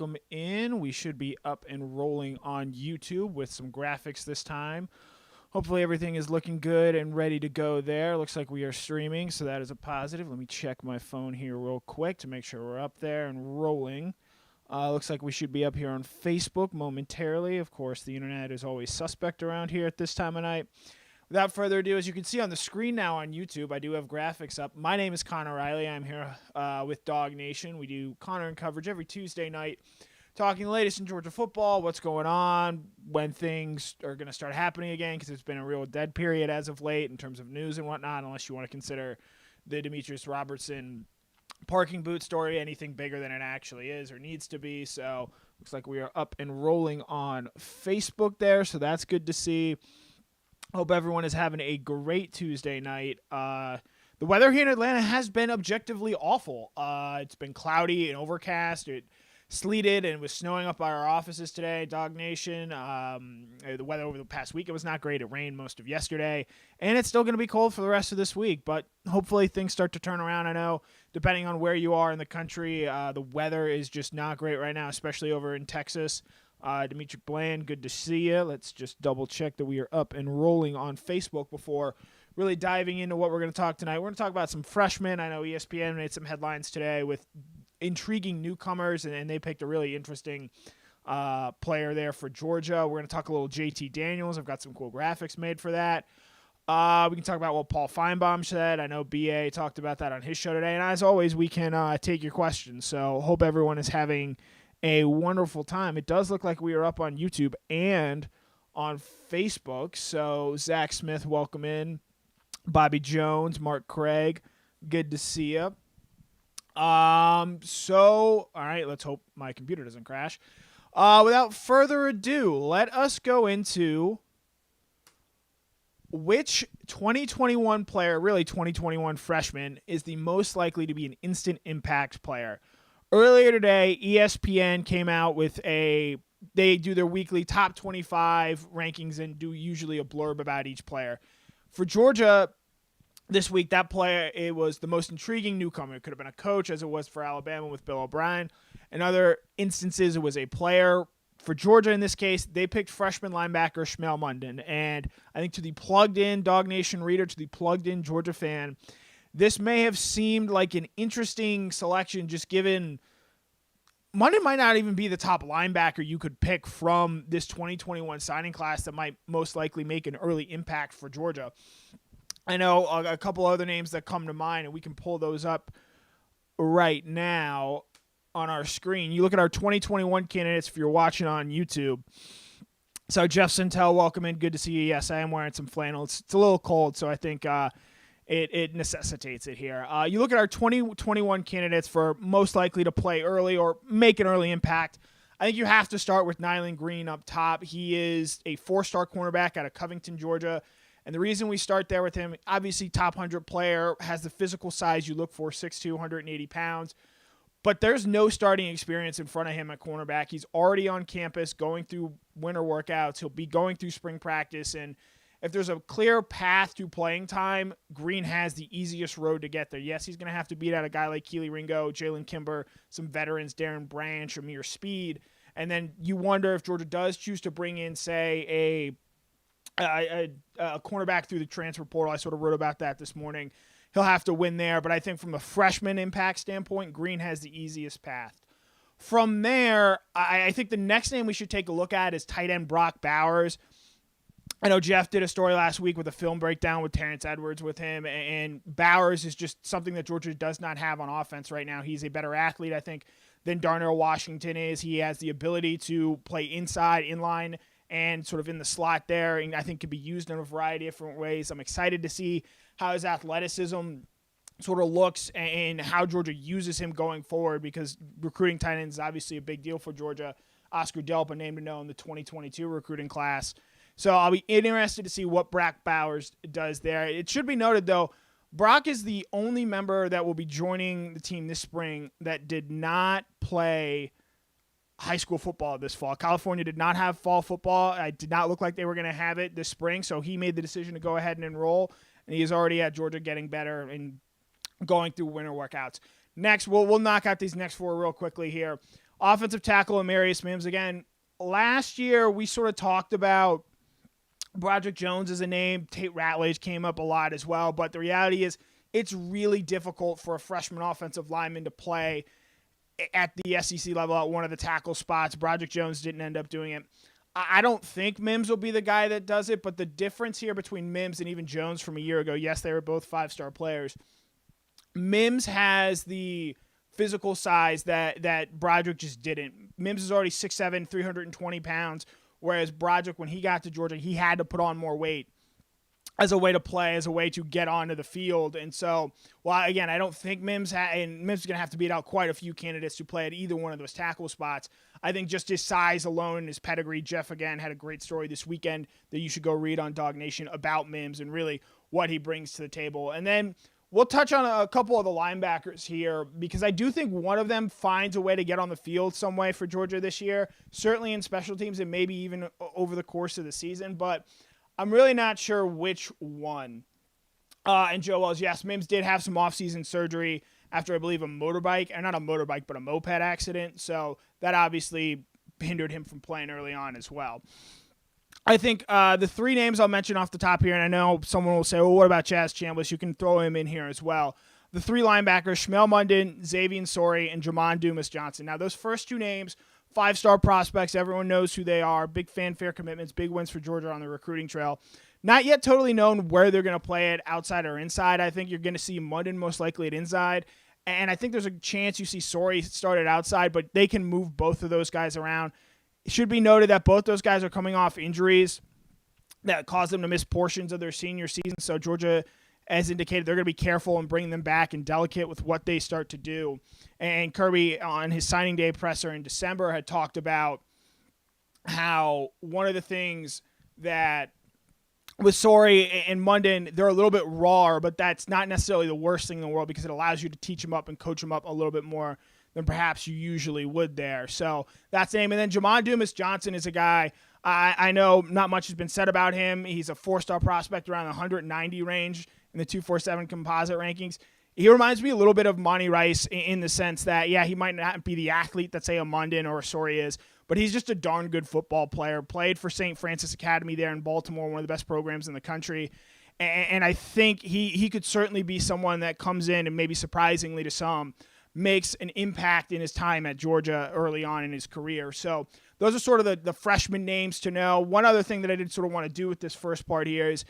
welcome in. We should be up and rolling on YouTube with some graphics this time. Hopefully everything is looking good and ready to go there. Looks like we are streaming, so that is a positive. Let me check my phone here real quick to make sure we're up there and rolling. Looks like we should be up here on Facebook momentarily. Of course, the internet is always suspect around here at this time of night. Without further ado, as you can see on the screen now on YouTube, I do have graphics up. My name is Connor Riley. I'm here with Dog Nation. We do Connor and coverage every Tuesday night, talking the latest in Georgia football, what's going on, when things are going to start happening again, because it's been a real dead period as of late in terms of news and whatnot, unless you want to consider the Demetrius Robertson parking boot story anything bigger than it actually is or needs to be. So looks like we are up and rolling on Facebook there, so that's good to see. Hope everyone is having a great Tuesday night. The weather here in Atlanta has been objectively awful. It's been cloudy and overcast. It sleeted and was snowing up by our offices today, Dog Nation. The weather over the past week, it was not great. It rained most of yesterday, and it's still going to be cold for the rest of this week, but hopefully things start to turn around. I know, depending on where you are in the country, the weather is just not great right now, especially over in Texas. Dimitri Bland, good to see you. Let's just double check that we are up and rolling on Facebook before really diving into what we're going to talk tonight. We're going to talk about some freshmen. I know ESPN made some headlines today with intriguing newcomers, and they picked a really interesting player there for Georgia. We're going to talk a little JT Daniels. I've got some cool graphics made for that. We can talk about what Paul Feinbaum said. I know BA talked about that on his show today. And as always, we can take your questions. So hope everyone is having a wonderful time. It does look like we are up on YouTube and on Facebook. So Zach Smith, welcome in. Bobby Jones, Mark Craig, good to see you. All right, let's hope my computer doesn't crash. Without further ado, let us go into which 2021 player, really 2021 freshman, is the most likely to be an instant impact player. Earlier today, ESPN came out with they do their weekly top 25 rankings and do usually a blurb about each player. For Georgia this week, that player, it was the most intriguing newcomer. It could have been a coach, as it was for Alabama with Bill O'Brien. In other instances, it was a player. For Georgia, in this case, they picked freshman linebacker Shmuel Munden. And I think to the plugged-in Dog Nation reader, to the plugged-in Georgia fan, this may have seemed like an interesting selection, just given Munden might not even be the top linebacker you could pick from this 2021 signing class that might most likely make an early impact for Georgia. I know a couple other names that come to mind, and we can pull those up right now on our screen. You look at our 2021 candidates if you're watching on YouTube. So Jeff Sintel, welcome in. Good to see you. Yes, I am wearing some flannel. It's a little cold, so I think it necessitates it here. You look at our 2021 candidates for most likely to play early or make an early impact. I think you have to start with Nyland Green up top. He is a 4-star cornerback out of Covington, Georgia. And the reason we start there with him, obviously top 100 player, has the physical size you look for, 6'2", 180 pounds. But there's no starting experience in front of him at cornerback. He's already on campus going through winter workouts. He'll be going through spring practice. And if there's a clear path to playing time, Green has the easiest road to get there. Yes, he's going to have to beat out a guy like Keely Ringo, Jalen Kimber, some veterans, Darren Branch, Amir Speed. And then you wonder if Georgia does choose to bring in, say, a cornerback through the transfer portal. I sort of wrote about that this morning. He'll have to win there. But I think from a freshman impact standpoint, Green has the easiest path. From there, I think the next name we should take a look at is tight end Brock Bowers. I know Jeff did a story last week with a film breakdown with Terrence Edwards with him, and Bowers is just something that Georgia does not have on offense right now. He's a better athlete, I think, than Darnell Washington is. He has the ability to play inside, inline, and sort of in the slot there, and I think can be used in a variety of different ways. I'm excited to see how his athleticism sort of looks and how Georgia uses him going forward, because recruiting tight ends is obviously a big deal for Georgia. Oscar Delpa named to know in the 2022 recruiting class. So I'll be interested to see what Brock Bowers does there. It should be noted, though, Brock is the only member that will be joining the team this spring that did not play high school football this fall. California did not have fall football. It did not look like they were going to have it this spring, so he made the decision to go ahead and enroll, and he is already at Georgia getting better and going through winter workouts. Next, we'll knock out these next four real quickly here. Offensive tackle Amarius Mims. Again, last year we sort of talked about Broderick Jones as a name. Tate Ratledge came up a lot as well. But the reality is it's really difficult for a freshman offensive lineman to play at the SEC level at one of the tackle spots. Broderick Jones didn't end up doing it. I don't think Mims will be the guy that does it, but the difference here between Mims and even Jones from a year ago, yes, they were both 5-star players. Mims has the physical size that Broderick just didn't. Mims is already 6'7", 320 pounds, whereas Broderick, when he got to Georgia, he had to put on more weight as a way to play, as a way to get onto the field. And so, well, again, I don't think Mims is going to have to beat out quite a few candidates to play at either one of those tackle spots. I think just his size alone and his pedigree. Jeff, again, had a great story this weekend that you should go read on Dog Nation about Mims and really what he brings to the table. And then we'll touch on a couple of the linebackers here because I do think one of them finds a way to get on the field some way for Georgia this year, certainly in special teams and maybe even over the course of the season. But I'm really not sure which one. And Joe Wells, yes, Mims did have some offseason surgery after, I believe, a motorbike, or not a motorbike, but a moped accident. So that obviously hindered him from playing early on as well. I think the three names I'll mention off the top here, and I know someone will say, well, what about Chaz Chambliss? You can throw him in here as well. The three linebackers, Shmuel Munden, Xavier Sori, and Jamon Dumas-Johnson. Now, those first two names, 5-star prospects. Everyone knows who they are. Big fanfare commitments, big wins for Georgia on the recruiting trail. Not yet totally known where they're going to play it, outside or inside. I think you're going to see Munden most likely at inside. And I think there's a chance you see Sori started outside, but they can move both of those guys around. It should be noted that both those guys are coming off injuries that caused them to miss portions of their senior season. So Georgia has indicated they're going to be careful in bringing them back and delicate with what they start to do. And Kirby, on his signing day presser in December, had talked about how one of the things that with Sori and Munden, they're a little bit raw, but that's not necessarily the worst thing in the world because it allows you to teach them up and coach them up a little bit more than perhaps you usually would there. So that's the name. And then Jamon Dumas-Johnson is a guy I know not much has been said about him. He's a 4-star prospect around the 190 range in the 247 composite rankings. He reminds me a little bit of Monty Rice in the sense that, yeah, he might not be the athlete that, say, a Munden or a Sori is, but he's just a darn good football player. Played for St. Francis Academy there in Baltimore, one of the best programs in the country. And I think he could certainly be someone that comes in and maybe surprisingly to some makes an impact in his time at Georgia early on in his career. So those are sort of the freshman names to know. One other thing that I did sort of want to do with this first part here is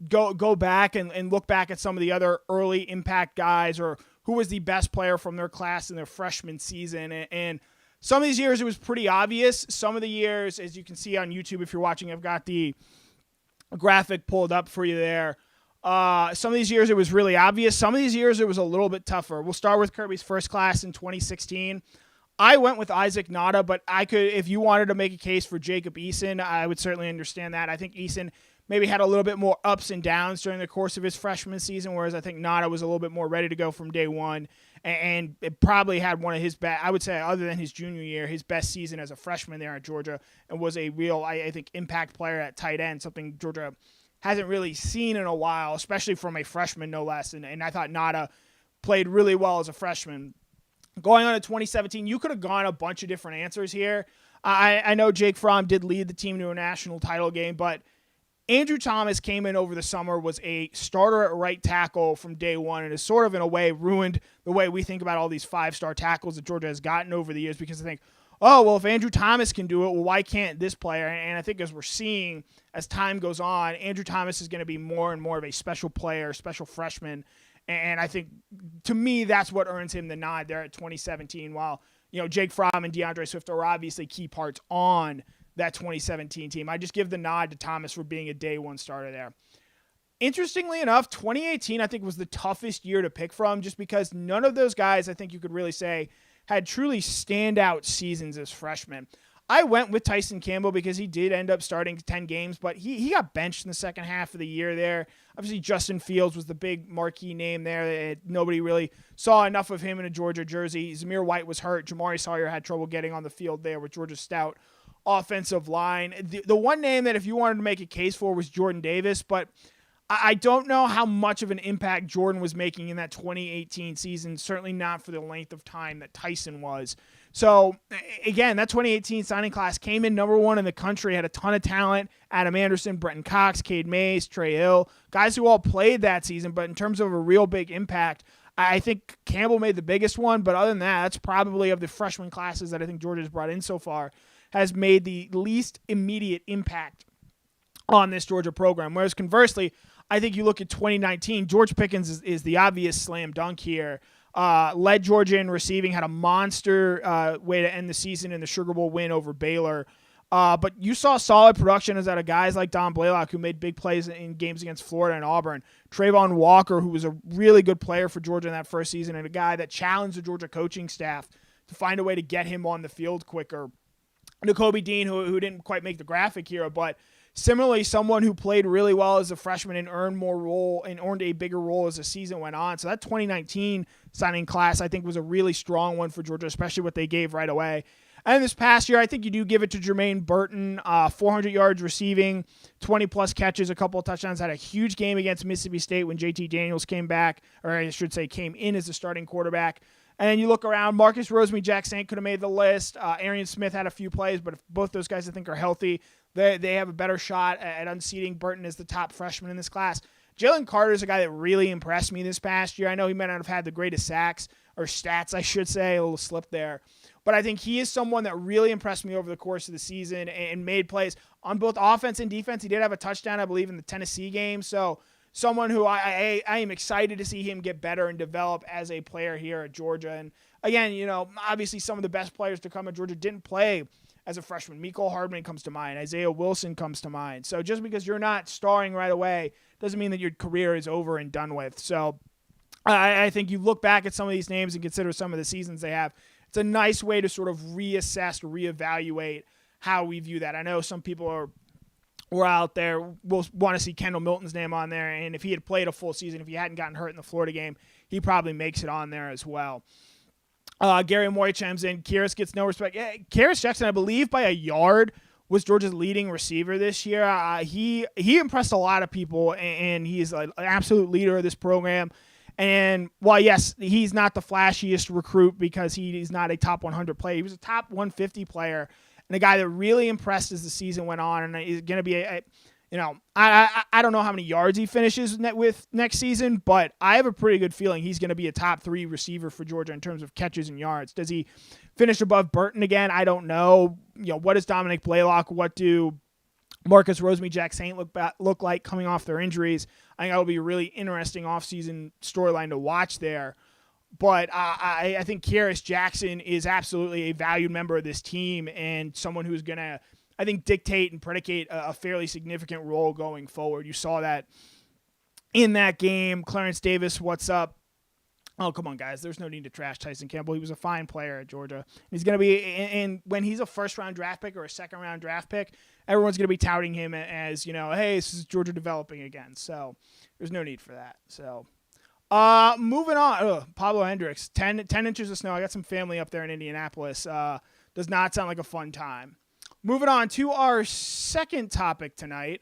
go back and look back at some of the other early impact guys or who was the best player from their class in their freshman season. And some of these years it was pretty obvious. Some of the years, as you can see on YouTube if you're watching, I've got the graphic pulled up for you there. Some of these years it was really obvious. Some of these years it was a little bit tougher. We'll start with Kirby's first class in 2016. I went with Isaac Nada, but I could, if you wanted to make a case for Jacob Eason, I would certainly understand that. I think Eason maybe had a little bit more ups and downs during the course of his freshman season, whereas I think Nada was a little bit more ready to go from day one, and it probably had one of his best, I would say, other than his junior year, his best season as a freshman there at Georgia, and was a real, I think, impact player at tight end, something Georgia hasn't really seen in a while, especially from a freshman, no less. And I thought Nada played really well as a freshman. Going on to 2017, you could have gone a bunch of different answers here. I know Jake Fromm did lead the team to a national title game, but Andrew Thomas came in over the summer, was a starter at right tackle from day one, and has sort of, in a way, ruined the way we think about all these 5-star tackles that Georgia has gotten over the years, because I think, oh, well, if Andrew Thomas can do it, well, why can't this player? And I think as we're seeing, as time goes on, Andrew Thomas is going to be more and more of a special player, special freshman. And I think, to me, that's what earns him the nod there at 2017, while, Jake Fromm and DeAndre Swift are obviously key parts on that 2017 team. I just give the nod to Thomas for being a day one starter there. Interestingly enough, 2018, I think, was the toughest year to pick from, just because none of those guys, I think you could really say, had truly standout seasons as freshmen. I went with Tyson Campbell because he did end up starting 10 games, but he got benched in the second half of the year there. Obviously, Justin Fields was the big marquee name there. Nobody really saw enough of him in a Georgia jersey. Zamir White was hurt. Jamari Sawyer had trouble getting on the field there with Georgia's stout offensive line. The one name that if you wanted to make a case for was Jordan Davis, but I don't know how much of an impact Jordan was making in that 2018 season, certainly not for the length of time that Tyson was. So, again, that 2018 signing class came in number one in the country, had a ton of talent. Adam Anderson, Brenton Cox, Cade Mays, Trey Hill, guys who all played that season. But in terms of a real big impact, I think Campbell made the biggest one. But other than that, that's probably of the freshman classes that I think Georgia's brought in so far, has made the least immediate impact on this Georgia program. Whereas conversely, I think you look at 2019, George Pickens is the obvious slam dunk here. Led Georgia in receiving, had a monster way to end the season in the Sugar Bowl win over Baylor. But you saw solid production out of guys like Don Blaylock, who made big plays in games against Florida and Auburn. Trayvon Walker, who was a really good player for Georgia in that first season, and a guy that challenged the Georgia coaching staff to find a way to get him on the field quicker. Nakobe Dean, who didn't quite make the graphic here, but similarly, someone who played really well as a freshman and earned a bigger role as the season went on. So that 2019 signing class, I think, was a really strong one for Georgia, especially what they gave right away. And this past year, I think you do give it to Jermaine Burton, 400 yards receiving, 20-plus catches, a couple of touchdowns. Had a huge game against Mississippi State when JT Daniels came back, or I should say came in as the starting quarterback. And then you look around, Marcus Rosemy-Jacksaint could have made the list. Arian Smith had a few plays, but if both those guys I think are healthy, they have a better shot at unseating Burton as the top freshman in this class. Jalen Carter is a guy that really impressed me this past year. I know he might not have had the greatest sacks, or stats, I should say, a little slip there. But I think he is someone that really impressed me over the course of the season and made plays on both offense and defense. He did have a touchdown, I believe, in the Tennessee game. So someone who I am excited to see him get better and develop as a player here at Georgia. And again, obviously some of the best players to come at Georgia didn't play as a freshman. Mecole Hardman comes to mind. Isaiah Wilson comes to mind. So just because you're not starring right away doesn't mean that your career is over and done with. So I think you look back at some of these names and consider some of the seasons they have. It's a nice way to sort of reassess, reevaluate how we view that. I know some people were out there will want to see Kendall Milton's name on there, and if he had played a full season, if he hadn't gotten hurt in the Florida game, he probably makes it on there as well. Gary Moy chimes in. Kyrus gets no respect. Yeah, Kyrus Jackson, I believe, by a yard, was Georgia's leading receiver this year. He impressed a lot of people, and he's an absolute leader of this program. And while, yes, he's not the flashiest recruit because he's not a top 100 player, he was a top 150 player and a guy that really impressed as the season went on. And he's going to be I don't know how many yards he finishes with next season, but I have a pretty good feeling he's going to be a top 3 receiver for Georgia in terms of catches and yards. Does he finish above Burton again? I don't know. What does Dominic Blaylock, what do Marcus Rosemy-Jacksaint look like coming off their injuries? I think that'll be a really interesting offseason storyline to watch there. But I think Kyrus Jackson is absolutely a valued member of this team and someone who's going to, I think, dictate and predicate a fairly significant role going forward. You saw that in that game. Clarence Davis, what's up? Oh, come on, guys. There's no need to trash Tyson Campbell. He was a fine player at Georgia. He's going to be, and when he's a first-round draft pick or a second-round draft pick, everyone's going to be touting him as, hey, this is Georgia developing again. So there's no need for that. So moving on. Pablo Hendricks, 10 inches of snow. I got some family up there in Indianapolis. Does not sound like a fun time. Moving on to our second topic tonight.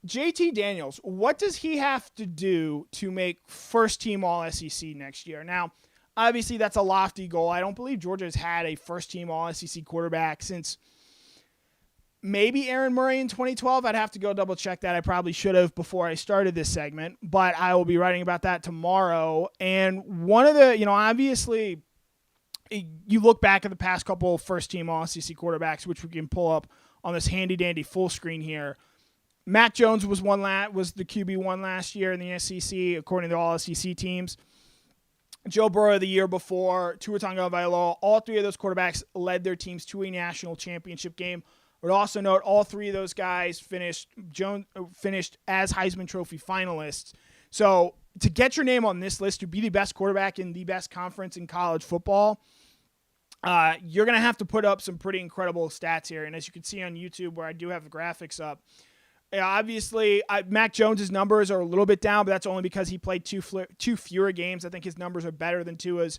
JT Daniels, what does he have to do to make first-team All-SEC next year? Now, obviously, that's a lofty goal. I don't believe Georgia has had a first-team All-SEC quarterback since maybe Aaron Murray in 2012. I'd have to go double-check that. I probably should have before I started this segment, but I will be writing about that tomorrow. And one of the, obviously, you look back at the past couple of first-team All-SEC quarterbacks, which we can pull up on this handy-dandy full screen here. Matt Jones was the QB1 last year in the SEC, according to all SEC teams. Joe Burrow the year before, Tua Tagovailoa, all 3 of those quarterbacks led their teams to a national championship game. I would also note all 3 of those guys finished as Heisman Trophy finalists. So to get your name on this list, to be the best quarterback in the best conference in college football, you're going to have to put up some pretty incredible stats here. And as you can see on YouTube, where I do have the graphics up, obviously, Mac Jones' numbers are a little bit down, but that's only because he played two fewer games. I think his numbers are better than Tua's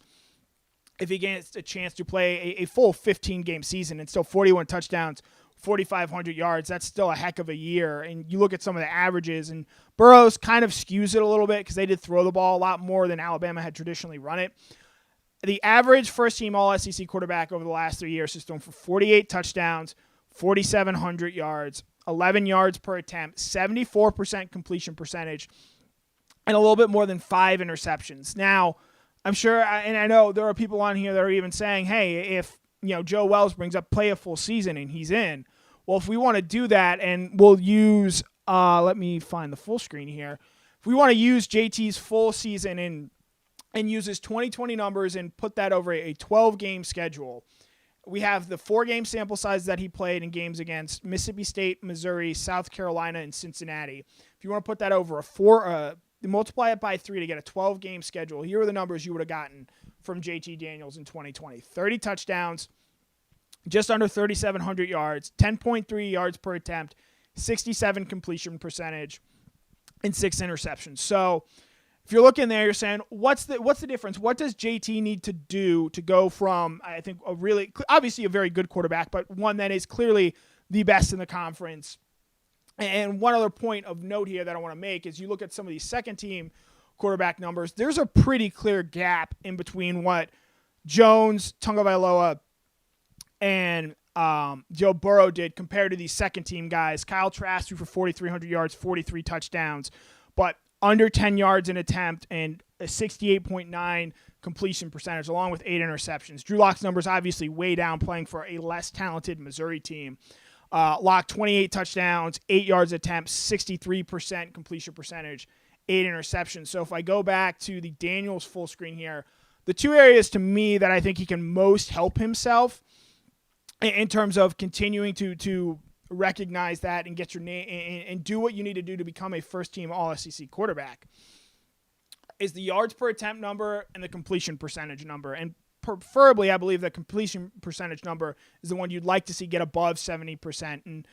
if he gets a chance to play a full 15-game season and still 41 touchdowns, 4,500 yards. That's still a heck of a year. And you look at some of the averages, and Burrow's kind of skews it a little bit because they did throw the ball a lot more than Alabama had traditionally run it. the average first-team All-SEC quarterback over the last 3 years has thrown for 48 touchdowns, 4,700 yards, 11 yards per attempt, 74% completion percentage, and a little bit more than 5 interceptions. Now, I'm sure, and I know there are people on here that are even saying, hey, if Joe Wells brings up play a full season and he's in, well, if we want to do that, and we'll use, let me find the full screen here. If we want to use JT's full season and use his 2020 numbers and put that over a 12-game schedule, we have the 4-game sample size that he played in games against Mississippi State, Missouri, South Carolina, and Cincinnati. If you want to put that over multiply it by 3 to get a 12-game schedule, here are the numbers you would have gotten from JT Daniels in 2020. 30 touchdowns, just under 3,700 yards, 10.3 yards per attempt, 67 completion percentage, and 6 interceptions. So if you're looking there, you're saying, what's the difference? What does JT need to do to go from, I think, obviously a very good quarterback, but one that is clearly the best in the conference? And one other point of note here that I want to make is you look at some of these second-team quarterback numbers, there's a pretty clear gap in between what Jones, Tagovailoa, and Joe Burrow did compared to these second-team guys. Kyle Trask threw for 4,300 yards, 43 touchdowns, but under 10 yards an attempt and a 68.9 completion percentage, along with 8 interceptions. Drew Lock's numbers obviously way down, playing for a less talented Missouri team. Lock, 28 touchdowns, 8 yards attempts, 63% completion percentage, 8 interceptions. So if I go back to the Daniels full screen here, the two areas to me that I think he can most help himself in terms of continuing to recognize that and get your name and do what you need to do to become a first-team All-SEC quarterback is the yards per attempt number and the completion percentage number. And preferably, I believe the completion percentage number is the one you'd like to see get above 70%. And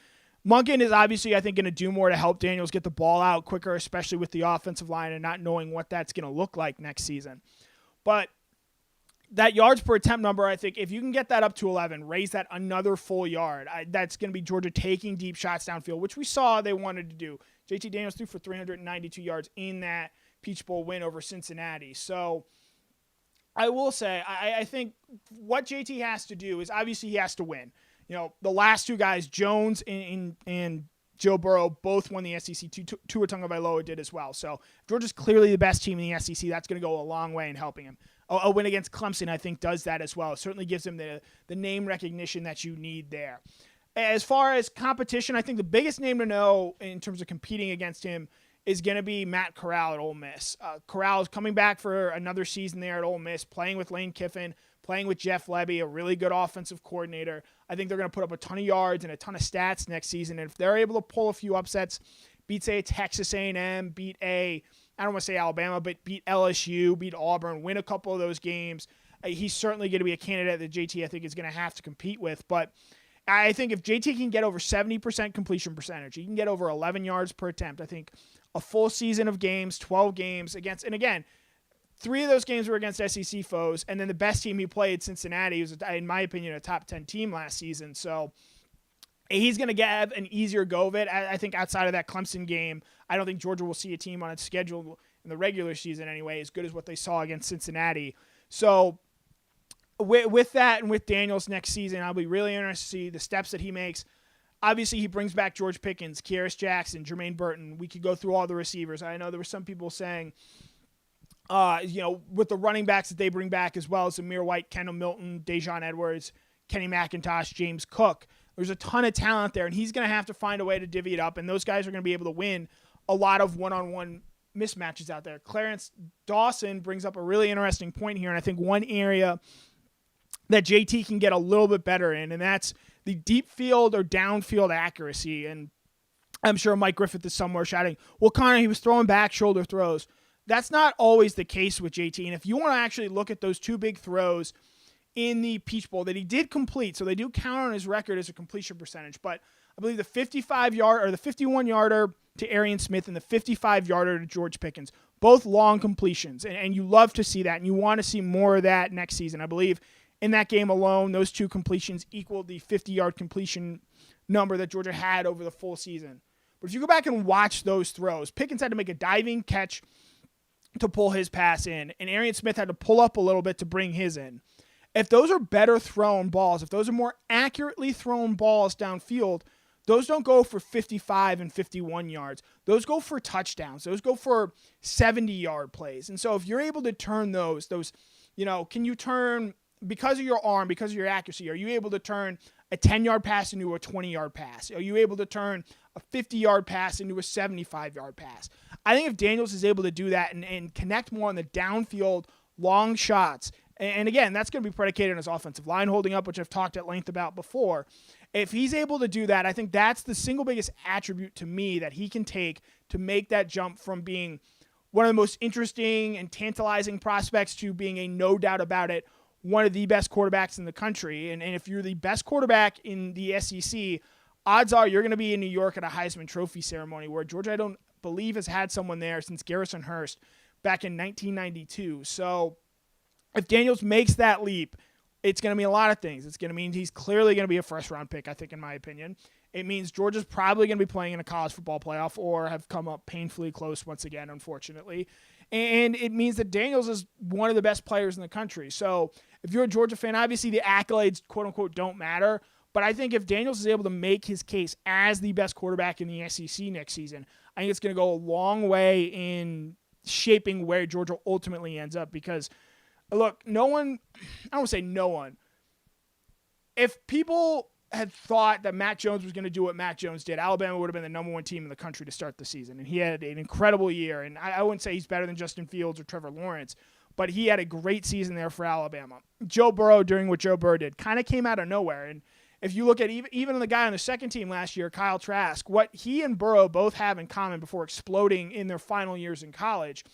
Monken is obviously, I think, going to do more to help Daniels get the ball out quicker, especially with the offensive line and not knowing what that's going to look like next season. But that yards per attempt number, I think, if you can get that up to 11, raise that another full yard, that's going to be Georgia taking deep shots downfield, which we saw they wanted to do. JT Daniels threw for 392 yards in that Peach Bowl win over Cincinnati. So I will say, I think what JT has to do is obviously he has to win. The last two guys, Jones and Joe Burrow, both won the SEC. Tua Tagovailoa did as well. So if Georgia's clearly the best team in the SEC, that's going to go a long way in helping him. A win against Clemson, I think, does that as well. It certainly gives him the name recognition that you need there. As far as competition, I think the biggest name to know in terms of competing against him is going to be Matt Corral at Ole Miss. Corral is coming back for another season there at Ole Miss, playing with Lane Kiffin, playing with Jeff Lebby, a really good offensive coordinator. I think they're going to put up a ton of yards and a ton of stats next season. And if they're able to pull a few upsets, beat, say, Texas A&M, beat I don't want to say Alabama, but beat LSU, beat Auburn, win a couple of those games, he's certainly going to be a candidate that JT, I think, is going to have to compete with. But I think if JT can get over 70% completion percentage, he can get over 11 yards per attempt, I think a full season of games, 12 games against, and again, 3 of those games were against SEC foes, and then the best team he played, Cincinnati, was, in my opinion, a top 10 team last season. So he's going to get an easier go of it. I think outside of that Clemson game, I don't think Georgia will see a team on its schedule in the regular season anyway as good as what they saw against Cincinnati. So with that and with Daniels next season, I'll be really interested to see the steps that he makes. Obviously, he brings back George Pickens, Kyrus Jackson, Jermaine Burton. We could go through all the receivers. I know there were some people saying, with the running backs that they bring back as well as Amir White, Kendall Milton, Dejon Edwards, Kenny McIntosh, James Cook. There's a ton of talent there, and he's going to have to find a way to divvy it up, and those guys are going to be able to win a lot of one-on-one mismatches out there. Clarence Dawson brings up a really interesting point here, and I think one area that JT can get a little bit better in, and that's the deep field or downfield accuracy. And I'm sure Mike Griffith is somewhere shouting, well, Connor, he was throwing back shoulder throws. That's not always the case with JT, and if you want to actually look at those 2 big throws in the Peach Bowl that he did complete, so they do count on his record as a completion percentage, but I believe the 55-yard or the 51-yarder to Arian Smith and the 55-yarder to George Pickens, both long completions, and you love to see that, and you want to see more of that next season. I believe in that game alone, those 2 completions equaled the 50-yard completion number that Georgia had over the full season. But if you go back and watch those throws, Pickens had to make a diving catch to pull his pass in, and Arian Smith had to pull up a little bit to bring his in. If those are better thrown balls, if those are more accurately thrown balls downfield, those don't go for 55 and 51 yards. Those go for touchdowns. Those go for 70-yard plays. And so if you're able to turn those, can you turn, because of your arm, because of your accuracy, are you able to turn a 10-yard pass into a 20-yard pass? Are you able to turn a 50-yard pass into a 75-yard pass? I think if Daniels is able to do that and connect more on the downfield long shots, and again, that's going to be predicated on his offensive line holding up, which I've talked at length about before. If he's able to do that, I think that's the single biggest attribute to me that he can take to make that jump from being one of the most interesting and tantalizing prospects to being a no doubt about it, one of the best quarterbacks in the country. And if you're the best quarterback in the SEC, odds are you're going to be in New York at a Heisman Trophy ceremony, where Georgia, I don't believe, has had someone there since Garrison Hurst back in 1992. So if Daniels makes that leap, it's going to mean a lot of things. It's going to mean he's clearly going to be a first-round pick, I think, in my opinion. It means Georgia's probably going to be playing in a college football playoff or have come up painfully close once again, unfortunately. And it means that Daniels is one of the best players in the country. So if you're a Georgia fan, obviously the accolades, quote-unquote, don't matter. But I think if Daniels is able to make his case as the best quarterback in the SEC next season, I think it's going to go a long way in shaping where Georgia ultimately ends up. Because, look, I don't want to say no one. If people had thought that Matt Jones was going to do what Matt Jones did, Alabama would have been the number one team in the country to start the season. And he had an incredible year. And I wouldn't say he's better than Justin Fields or Trevor Lawrence, but he had a great season there for Alabama. Joe Burrow, doing what Joe Burrow did, kind of came out of nowhere. And if you look at even the guy on the second team last year, Kyle Trask, what he and Burrow both have in common before exploding in their final years in college,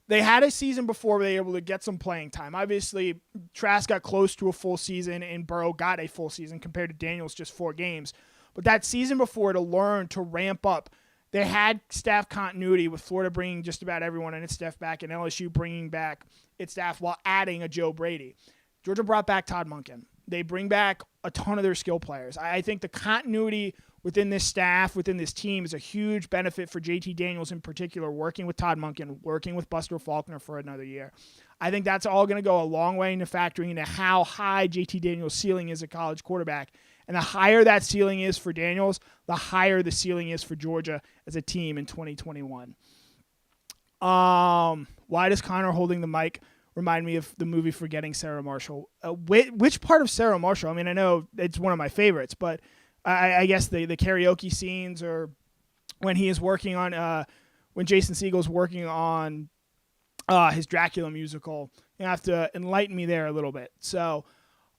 they had a season before they were able to get some playing time. Obviously, Trask got close to a full season, and Burrow got a full season compared to Daniels, just 4 games. But that season before, to learn to ramp up, they had staff continuity with Florida bringing just about everyone on its staff back and LSU bringing back its staff while adding a Joe Brady. Georgia brought back Todd Monken. They bring back a ton of their skill players. I think the continuity within this staff, within this team, is a huge benefit for JT Daniels in particular, working with Todd Monken, working with Buster Faulkner for another year. I think that's all going to go a long way into factoring into how high JT Daniels' ceiling is at college quarterback. And the higher that ceiling is for Daniels, the higher the ceiling is for Georgia as a team in 2021. Why does Connor holding the mic remind me of the movie Forgetting Sarah Marshall? Which part of Sarah Marshall? I mean, I know it's one of my favorites, but I guess the karaoke scenes, or when he is working on, when Jason Segel's working on his Dracula musical. You have to enlighten me there a little bit. So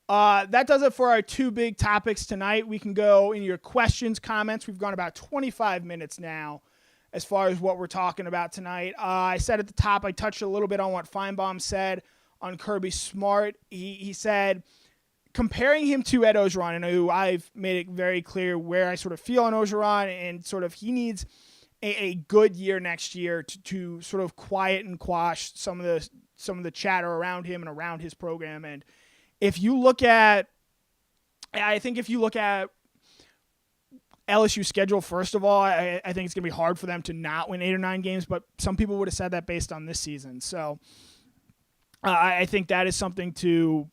that does it for our 2 big topics tonight. We can go in your questions, comments. We've gone about 25 minutes now as far as what we're talking about tonight. I said at the top, I touched a little bit on what Feinbaum said on Kirby Smart. He said, comparing him to Ed Ogeron, and who I've made it very clear where I sort of feel on Ogeron, and sort of he needs a good year next year to sort of quiet and quash some of the chatter around him and around his program. And if you look at LSU's schedule, first of all, I think it's going to be hard for them to not win 8 or 9 games, but some people would have said that based on this season. So I think that is something to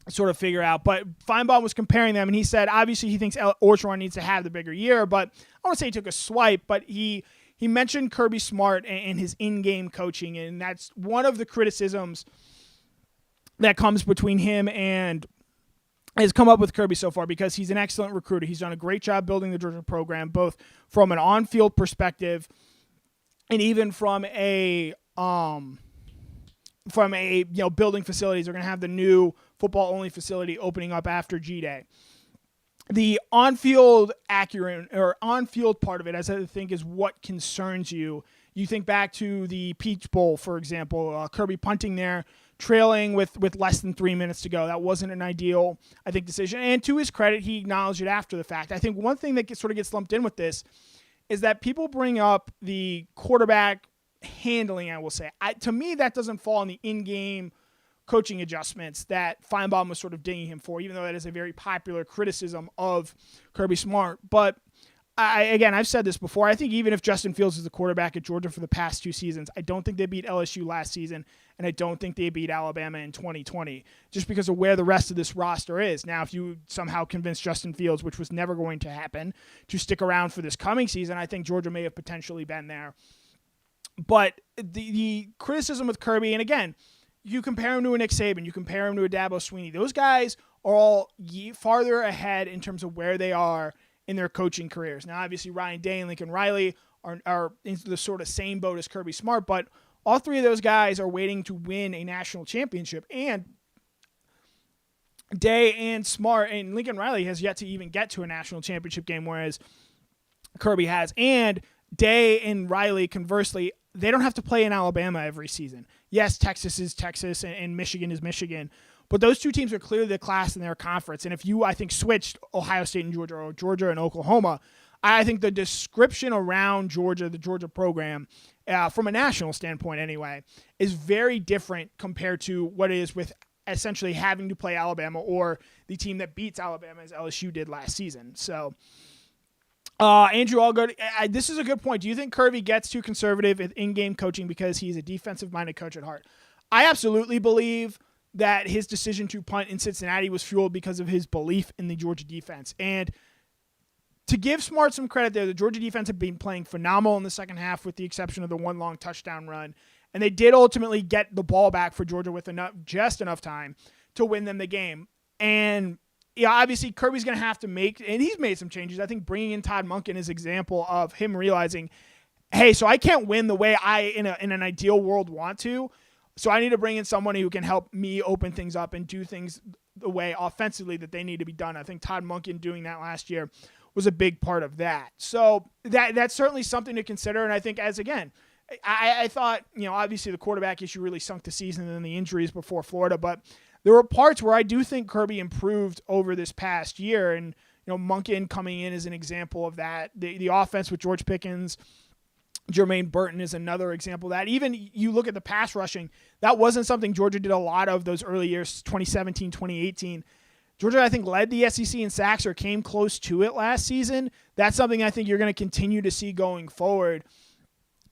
sort of figure out. But Feinbaum was comparing them, and he said obviously he thinks Orgeron needs to have the bigger year, but I want to say he took a swipe, but he mentioned Kirby Smart and his in-game coaching, and that's one of the criticisms that comes between him and has come up with Kirby so far, because he's an excellent recruiter. He's done a great job building the Georgia program, both from an on-field perspective and even from a building facilities. They're going to have the new football-only facility opening up after G-Day. The on-field on-field part of it, as I think, is what concerns you. You think back to the Peach Bowl, for example, Kirby punting there, trailing with less than 3 minutes to go. That wasn't an ideal, I think, decision. And to his credit, he acknowledged it after the fact. I think one thing that sort of gets lumped in with this is that people bring up the quarterback handling, I will say. To me, that doesn't fall in the in-game coaching adjustments that Feinbaum was sort of dinging him for, even though that is a very popular criticism of Kirby Smart. But I've said this before. I think even if Justin Fields is the quarterback at Georgia for the past 2 seasons, I don't think they beat LSU last season, and I don't think they beat Alabama in 2020, just because of where the rest of this roster is. Now, if you somehow convince Justin Fields, which was never going to happen, to stick around for this coming season, I think Georgia may have potentially been there. But the criticism with Kirby, and again, you compare him to a Nick Saban, you compare him to a Dabo Swinney, those guys are all farther ahead in terms of where they are in their coaching careers. Now, obviously, Ryan Day and Lincoln Riley are in the sort of same boat as Kirby Smart, but all three of those guys are waiting to win a national championship. And Day and Smart and Lincoln Riley has yet to even get to a national championship game, whereas Kirby has. And Day and Riley, conversely, they don't have to play in Alabama every season. Yes, Texas is Texas and Michigan is Michigan, but those two teams are clearly the class in their conference. And if you, I think, switched Ohio State and Georgia or Georgia and Oklahoma, I think the description around Georgia, the Georgia program, from a national standpoint anyway, is very different compared to what it is with essentially having to play Alabama or the team that beats Alabama as LSU did last season. So, Andrew Allgood, this is a good point. Do you think Kirby gets too conservative in-game coaching because he's a defensive-minded coach at heart? I absolutely believe that his decision to punt in Cincinnati was fueled because of his belief in the Georgia defense. And to give Smart some credit there, the Georgia defense had been playing phenomenal in the second half with the exception of the one long touchdown run. And they did ultimately get the ball back for Georgia with just enough time to win them the game. And yeah, obviously Kirby's going to have to make, and he's made some changes. I think bringing in Todd Monken is an example of him realizing, hey, so I can't win the way I, in an ideal world, want to. So I need to bring in somebody who can help me open things up and do things the way offensively that they need to be done. I think Todd Monken doing that last year was a big part of that. So that's certainly something to consider. And I think I thought, obviously the quarterback issue really sunk the season and the injuries before Florida, but there were parts where I do think Kirby improved over this past year. And, Monken coming in is an example of that. The offense with George Pickens, Jermaine Burton is another example of that. Even you look at the pass rushing, that wasn't something Georgia did a lot of those early years, 2017, 2018. Georgia, I think, led the SEC in sacks or came close to it last season. That's something I think you're going to continue to see going forward.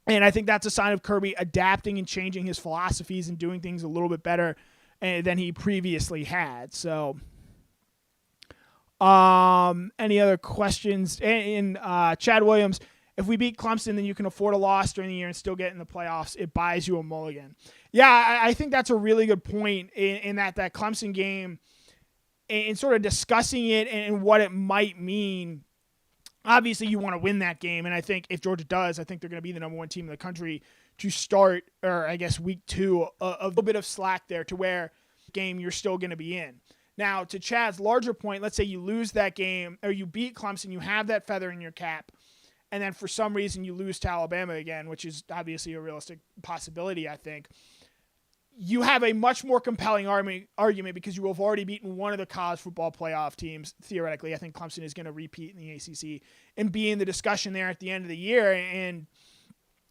And I think that's a sign of Kirby adapting and changing his philosophies and doing things a little bit better than he previously had. So, any other questions? And Chad Williams, if we beat Clemson, then you can afford a loss during the year and still get in the playoffs. It buys you a mulligan. Yeah, I think that's a really good point in that Clemson game and sort of discussing it and what it might mean. Obviously, you want to win that game, and I think if Georgia does, I think they're going to be the number one team in the country to start, or I guess week 2, a little bit of slack there to where game you're still going to be in. Now, to Chad's larger point, let's say you lose that game, or you beat Clemson, you have that feather in your cap, and then for some reason you lose to Alabama again, which is obviously a realistic possibility, I think. You have a much more compelling argument because you have already beaten one of the college football playoff teams. Theoretically, I think Clemson is going to repeat in the ACC and be in the discussion there at the end of the year. And,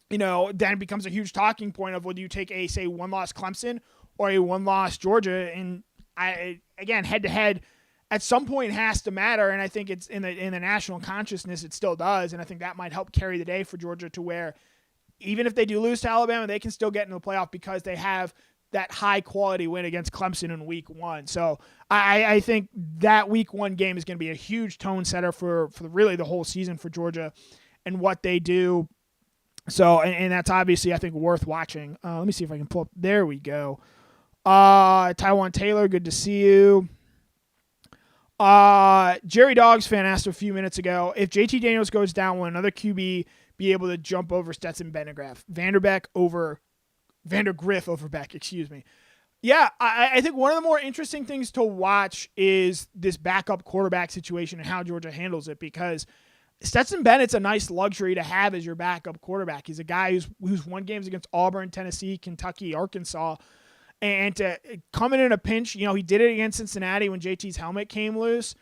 then it becomes a huge talking point of whether you take a, say, one-loss Clemson or a one-loss Georgia. And, again, head-to-head at some point has to matter. And I think it's in the national consciousness, it still does. And I think that might help carry the day for Georgia to where even if they do lose to Alabama, they can still get into the playoff because they have that high-quality win against Clemson in week 1. So I think that week 1 game is going to be a huge tone setter for really the whole season for Georgia and what they do. So, and that's obviously, I think, worth watching. Let me see if I can pull up. There we go. Taiwan Taylor, good to see you. Jerry Dogs fan asked a few minutes ago, if JT Daniels goes down, will another QB be able to jump over Stetson Vandergriff over Beck, excuse me. Yeah, I think one of the more interesting things to watch is this backup quarterback situation and how Georgia handles it, because Stetson Bennett's a nice luxury to have as your backup quarterback. He's a guy who's won games against Auburn, Tennessee, Kentucky, Arkansas, and to come in a pinch, he did it against Cincinnati when JT's helmet came loose.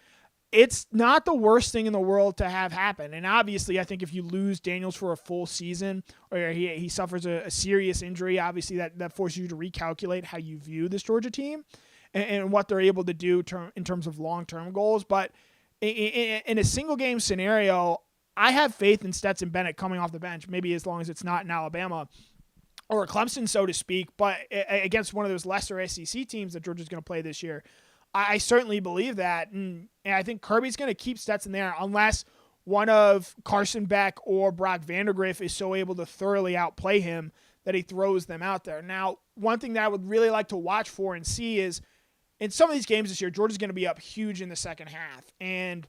It's not the worst thing in the world to have happen. And obviously, I think if you lose Daniels for a full season or he suffers a serious injury, obviously that forces you to recalculate how you view this Georgia team and what they're able to do in terms of long-term goals. But in a single-game scenario, I have faith in Stetson Bennett coming off the bench, maybe as long as it's not in Alabama or Clemson, so to speak, but against one of those lesser SEC teams that Georgia's going to play this year. I certainly believe that, and I think Kirby's going to keep Stetson there unless one of Carson Beck or Brock Vandagriff is so able to thoroughly outplay him that he throws them out there. Now, one thing that I would really like to watch for and see is in some of these games this year, Georgia's going to be up huge in the second half, and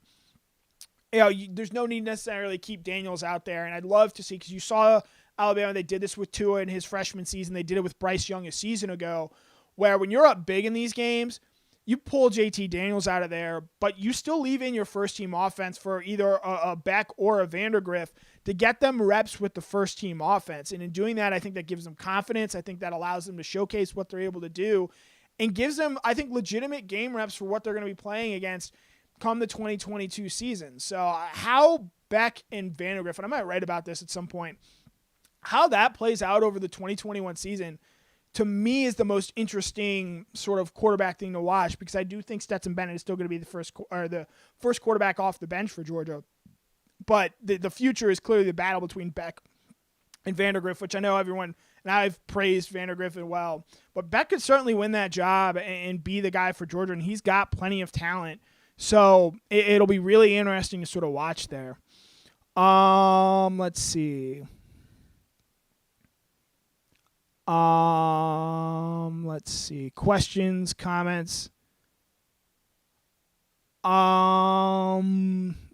there's no need necessarily to keep Daniels out there, and I'd love to see, because you saw Alabama, they did this with Tua in his freshman season, they did it with Bryce Young a season ago, where when you're up big in these games, you pull JT Daniels out of there, but you still leave in your first-team offense for either a Beck or a Vandagriff to get them reps with the first-team offense. And in doing that, I think that gives them confidence. I think that allows them to showcase what they're able to do and gives them, I think, legitimate game reps for what they're going to be playing against come the 2022 season. So how Beck and Vandagriff, and I might write about this at some point, how that plays out over the 2021 season to me is the most interesting sort of quarterback thing to watch, because I do think Stetson Bennett is still going to be the first quarterback off the bench for Georgia. But the future is clearly the battle between Beck and Vandagriff, which I know everyone, and I've praised Vandagriff as well. But Beck could certainly win that job and be the guy for Georgia, and he's got plenty of talent. So it'll be really interesting to sort of watch there. Let's see. Questions, comments.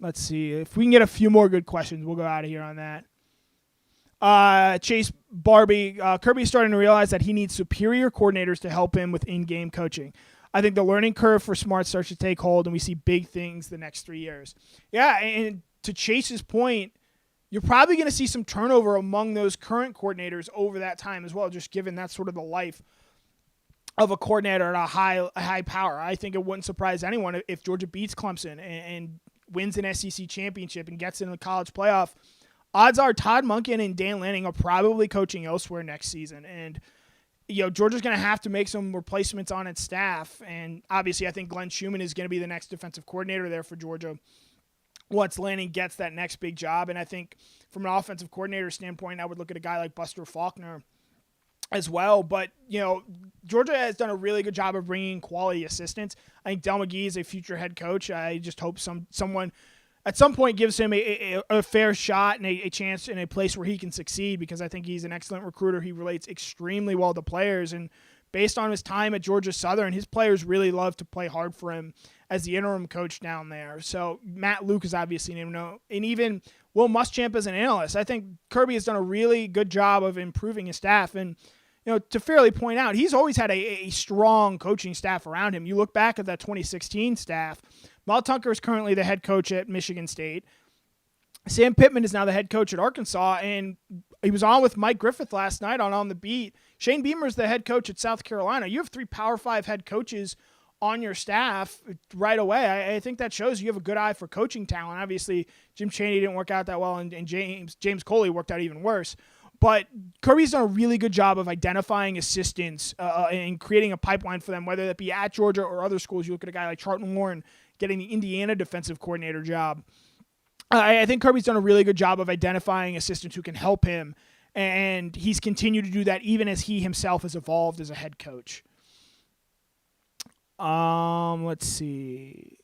Let's see. If we can get a few more good questions, we'll go out of here on that. Chase Barbie, Kirby's starting to realize that he needs superior coordinators to help him with in-game coaching. I think the learning curve for Smart starts to take hold, and we see big things the next 3 years. Yeah, and to Chase's point, you're probably going to see some turnover among those current coordinators over that time as well, just given that's sort of the life of a coordinator at a high power. I think it wouldn't surprise anyone if Georgia beats Clemson and wins an SEC championship and gets into the college playoff. Odds are Todd Monken and Dan Lanning are probably coaching elsewhere next season. And Georgia's going to have to make some replacements on its staff. And obviously I think Glenn Schumann is going to be the next defensive coordinator there for Georgia once Lanning gets that next big job. And I think from an offensive coordinator standpoint, I would look at a guy like Buster Faulkner as well. But, Georgia has done a really good job of bringing quality assistants. I think Del McGee is a future head coach. I just hope someone at some point gives him a fair shot and a chance in a place where he can succeed, because I think he's an excellent recruiter. He relates extremely well to players, and based on his time at Georgia Southern, his players really love to play hard for him as the interim coach down there. So Matt Luke is obviously named, and even Will Muschamp as an analyst. I think Kirby has done a really good job of improving his staff. And, to fairly point out, he's always had a strong coaching staff around him. You look back at that 2016 staff, Mel Tucker is currently the head coach at Michigan State. Sam Pittman is now the head coach at Arkansas, and he was on with Mike Griffith last night on the beat. Shane Beamer is the head coach at South Carolina. You have 3 Power 5 head coaches on your staff right away. I think that shows you have a good eye for coaching talent. Obviously, Jim Chaney didn't work out that well, and James Coley worked out even worse. But Kirby's done a really good job of identifying assistants and creating a pipeline for them, whether that be at Georgia or other schools. You look at a guy like Charlton Warren getting the Indiana defensive coordinator job. I think Kirby's done a really good job of identifying assistants who can help him, and he's continued to do that even as he himself has evolved as a head coach. Let's see.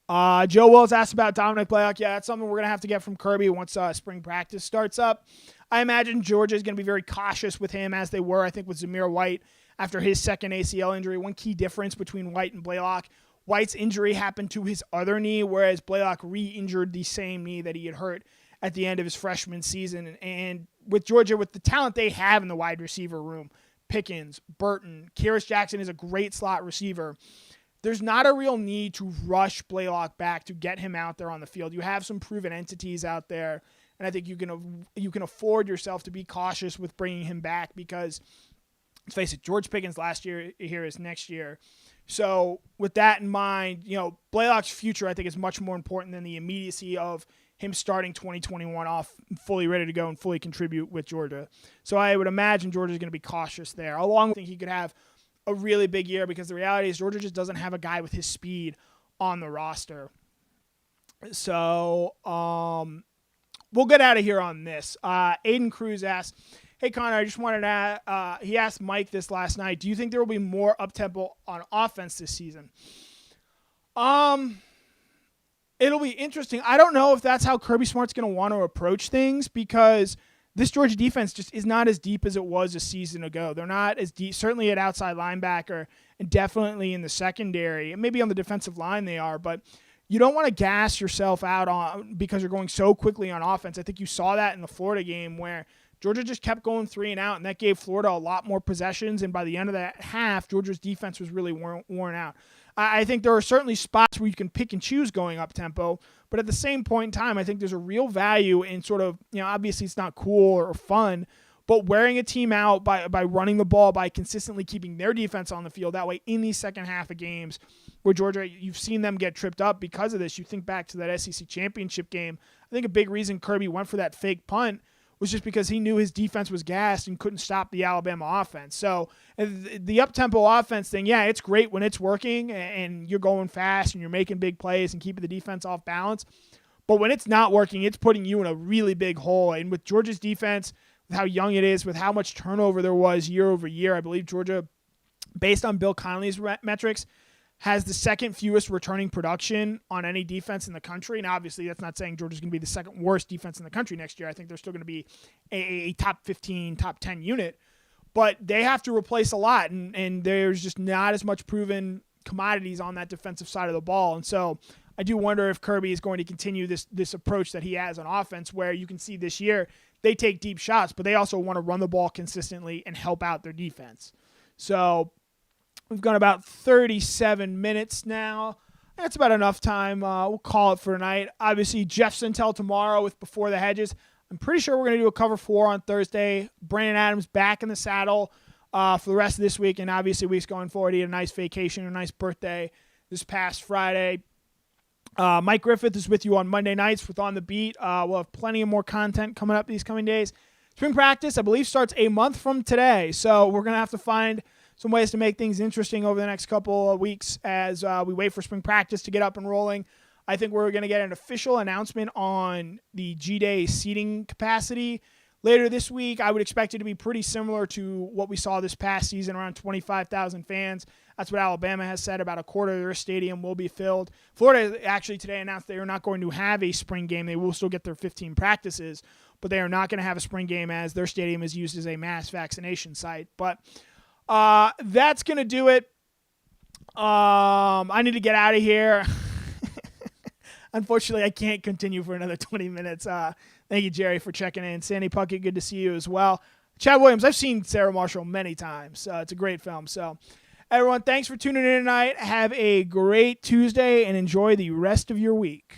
Joe Wells asked about Dominic Blaylock. Yeah, that's something we're going to have to get from Kirby once spring practice starts up. I imagine Georgia is going to be very cautious with him, as they were, I think, with Zamir White after his second ACL injury. One key difference between White and Blaylock: White's injury happened to his other knee, whereas Blaylock re-injured the same knee that he had hurt at the end of his freshman season. And with Georgia, with the talent they have in the wide receiver room, Pickens, Burton, Kyrus Jackson is a great slot receiver. There's not a real need to rush Blaylock back to get him out there on the field. You have some proven entities out there, and I think you can afford yourself to be cautious with bringing him back, because let's face it, George Pickens last year here is next year. So with that in mind, Blaylock's future, I think, is much more important than the immediacy of him starting 2021 off fully ready to go and fully contribute with Georgia. So I would imagine Georgia's going to be cautious there. Along with, I think he could have a really big year, because the reality is Georgia just doesn't have a guy with his speed on the roster. So we'll get out of here on this. Aiden Cruz asks, hey, Connor, I just wanted to he asked Mike this last night. Do you think there will be more up-tempo on offense this season? It'll be interesting. I don't know if that's how Kirby Smart's going to want to approach things, because this Georgia defense just is not as deep as it was a season ago. They're not as deep, certainly at outside linebacker and definitely in the secondary. And maybe on the defensive line they are, but you don't want to gas yourself out on because you're going so quickly on offense. I think you saw that in the Florida game where Georgia just kept going 3 and out, and that gave Florida a lot more possessions. And by the end of that half, Georgia's defense was really worn out. I think there are certainly spots where you can pick and choose going up tempo, but at the same point in time, I think there's a real value in sort of, obviously it's not cool or fun, but wearing a team out by running the ball, by consistently keeping their defense on the field. That way, in these second half of games where Georgia, you've seen them get tripped up because of this. You think back to that SEC championship game. I think a big reason Kirby went for that fake punt was just because he knew his defense was gassed and couldn't stop the Alabama offense. So the up-tempo offense thing, yeah, it's great when it's working and you're going fast and you're making big plays and keeping the defense off balance. But when it's not working, it's putting you in a really big hole. And with Georgia's defense, with how young it is, with how much turnover there was year over year, I believe Georgia, based on Bill Connelly's metrics, has the second fewest returning production on any defense in the country. And obviously that's not saying Georgia's going to be the second worst defense in the country next year. I think they're still going to be a top 15, top 10 unit. But they have to replace a lot, and there's just not as much proven commodities on that defensive side of the ball. And so I do wonder if Kirby is going to continue this approach that he has on offense, where you can see this year they take deep shots, but they also want to run the ball consistently and help out their defense. So we've gone about 37 minutes now. That's about enough time. We'll call it for tonight. Obviously, Jeff's Intel tomorrow with Before the Hedges. I'm pretty sure we're going to do a cover 4 on Thursday. Brandon Adams back in the saddle for the rest of this week, and obviously weeks going forward. He had a nice vacation, a nice birthday this past Friday. Mike Griffith is with you on Monday nights with On the Beat. We'll have plenty of more content coming up these coming days. Spring practice, I believe, starts a month from today, so we're going to have to find some ways to make things interesting over the next couple of weeks as we wait for spring practice to get up and rolling. I think we're going to get an official announcement on the G-Day seating capacity later this week. I would expect it to be pretty similar to what we saw this past season, around 25,000 fans. That's what Alabama has said. About a quarter of their stadium will be filled. Florida actually today announced they are not going to have a spring game. They will still get their 15 practices, but they are not going to have a spring game as their stadium is used as a mass vaccination site. But that's going to do it. I need to get out of here. Unfortunately, I can't continue for another 20 minutes. Thank you, Jerry, for checking in. Sandy Puckett, good to see you as well. Chad Williams, I've seen Sarah Marshall many times. It's a great film. So, everyone, thanks for tuning in tonight. Have a great Tuesday and enjoy the rest of your week.